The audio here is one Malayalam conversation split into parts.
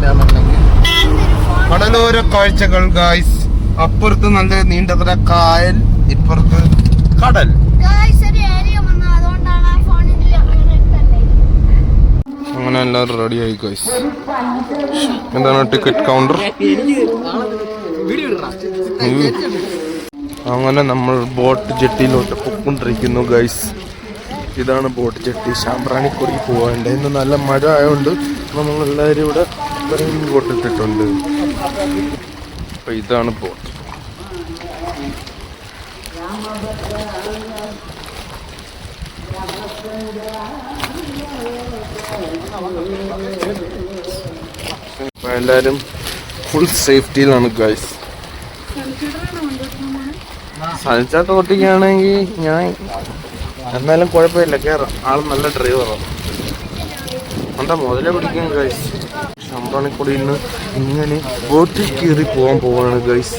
ഇല്ലാന്നുണ്ടെങ്കിൽ കടലോര കാഴ്ചകൾ ഗായ്സ്. അപ്പുറത്ത് നല്ല നീണ്ടത്ര കായൽ, ഇപ്പുറത്ത് കടൽ. അങ്ങനെ എല്ലാവരും റെഡി ആയി ഗായ്സ്. എന്താണ് ടിക്കറ്റ് കൗണ്ടർ. അങ്ങനെ നമ്മൾ ബോട്ട് ജെട്ടിയിലോട്ട് പൊക്കൊണ്ടിരിക്കുന്നു ഗൈസ്. ഇതാണ് ബോട്ട് ജെട്ടി. ശാമ്പ്രാണിക്കൊടി പോകാണ്ട്. ഇന്ന് നല്ല മഴ ആയതുകൊണ്ട് നമ്മളെല്ലാവരും ഇവിടെ ബോട്ട് ഇട്ടിട്ടുണ്ട്. അപ്പൊ ഇതാണ് ബോട്ട്. എല്ലാരും ഫുൾ സേഫ്റ്റിയിലാണ് ഗൈസ്. സൺചാട്ട് ഓട്ടിക്കുകയാണെങ്കിൽ ഞാൻ എന്നാലും കുഴപ്പമില്ല, കയറാം. ആള് നല്ല ഡ്രൈവറാണ്. എന്താ മുതലേ പിടിക്കാൻ ഗൈസ്. ശാമ്പ്രാണിക്കൊടിയിൽ നിന്ന് ഇങ്ങനെ ബോട്ടിൽ കയറി പോകാൻ പോവാണ് ഗൈസ്.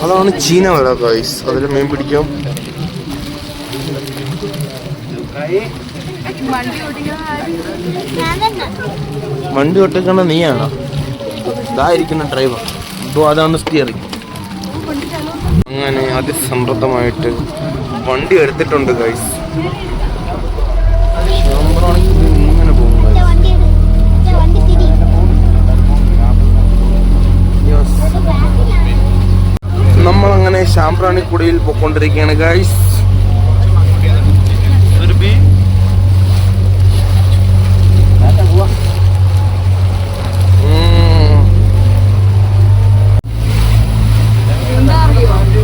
അതാണ് ചീന വര ഗൈസ്. അതിൽ മീൻ പിടിക്കാം. വണ്ടി ഒട്ടിക്കണ നീയാണോ? ഇതായിരിക്കുന്ന ഡ്രൈവർ. അതാണ് സ്റ്റിയറിംഗ്. അങ്ങനെ അതിസമൃദ്ധമായിട്ട് വണ്ടി എടുത്തിട്ടുണ്ട് ഗൈസ്. ഇങ്ങനെ പോകും. നമ്മളങ്ങനെ ശാമ്പ്രാണിക്കുടിയിൽ പോയിക്കൊണ്ടിരിക്കുകയാണ് ഗൈസ്.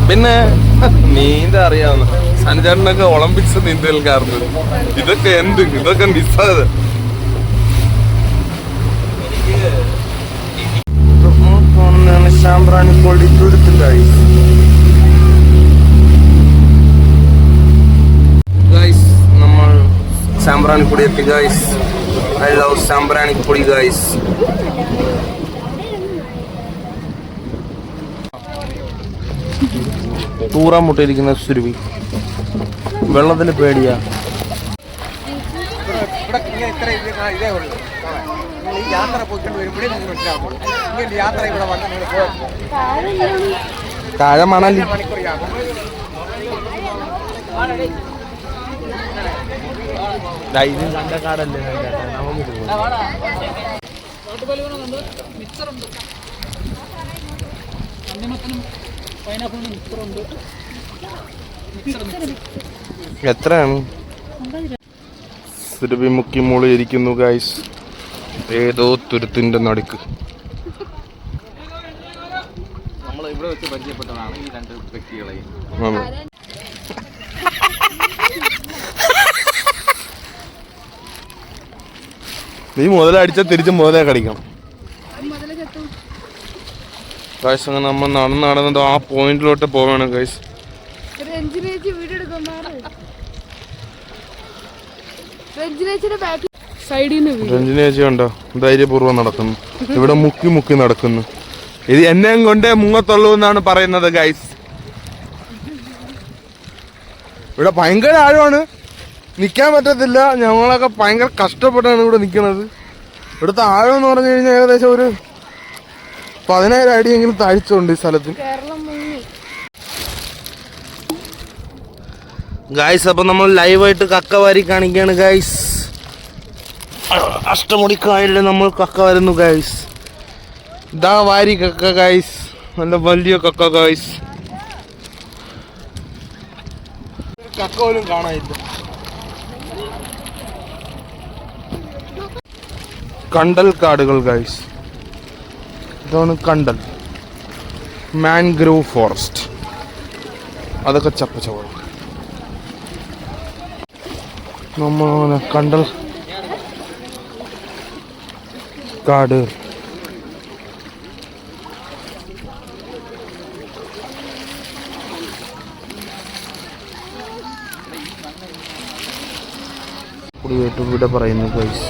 പിന്നെ നീന്ത അറിയാവുന്ന സഞ്ചാരനൊക്കെ ഒളിമ്പിക്സ് നീന്തൽക്കാരുന്നു. ഇതൊക്കെ എന്ത്, ഇതൊക്കെ മിസ്സായത്. ശാമ്പ്രാണിക്കൊടി തുരുത്തുണ്ട് ഗൈസ്. നമ്മൾ ശാമ്പ്രാണിക്കൊടി എത്തി guys. I love Shambranikodi guys. തൂറാൻ മുട്ടിയിരിക്കുന്ന സുരുവി. വെള്ളത്തിന് പേടിയാ. താഴെ മണലി. കണ്ട കാടല്ലേ എത്രയാണ്? സുരഭി മുക്കി മോളി ഇരിക്കുന്നു ഗൈസ്. ഏതോ തുരുത്തിന്റെ നടുക്ക്. നമ്മൾ ഇവിടെ വെച്ച് പരിചയപ്പെട്ടതാണ് ഈ രണ്ട് വ്യക്തികളെ. നീ മുതലടിച്ച തിരിച്ച് മുതലേ കടിക്കണം. ഗൈസ് അങ്ങനെ നമ്മൾ നടന്നത് ആ പോയിന്റിലോട്ട് പോവാണ് ഗൈസ്. രഞ്ജിനേച്ചി ഉണ്ടോ ധൈര്യപൂർവ്വം നടക്കുന്നു. ഇവിടെ മുക്കി മുക്കി നടക്കുന്നു. ഇത് എന്നെയും കൊണ്ടേ മുങ്ങത്തുള്ളൂ എന്നാണ് പറയുന്നത് ഗൈസ്. ഇവിടെ ഭയങ്കര ആഴമാണ്, നിക്കാൻ പറ്റത്തില്ല. ഞങ്ങളൊക്കെ ഭയങ്കര കഷ്ടപ്പെട്ടാണ് ഇവിടെ നിക്കണത്. ഇവിടുത്തെ ആഴം എന്ന് പറഞ്ഞു കഴിഞ്ഞാൽ ഏകദേശം ഒരു 10,000 അടിയെങ്കിലും താഴ്ചയുണ്ട് ഈ സ്ഥലത്തിന് ഗൈസ്. അപ്പൊ നമ്മൾ ലൈവായിട്ട് കക്ക വാരി കാണിക്കാണ് ഗൈസ്. അഷ്ടമുടിക്കായലിൽ നമ്മൾ കക്ക വരുന്നു ഗൈസ്. ഇതാ വാരി കക്ക ഗൈസ്. നല്ല വലിയ കക്ക ഗൈസ്. കക്ക പോലും കാണാനില്ല. കണ്ടൽ കാടുകൾ ഗൈസ്. ഇതാണ് കണ്ടൽ. Mangrove forest. അതൊക്കെ ചപ്പച്ചവ. നമ്മളെ കണ്ടൽ കാട്. ഇവിടെ പറയുന്നു ഗൈസ്.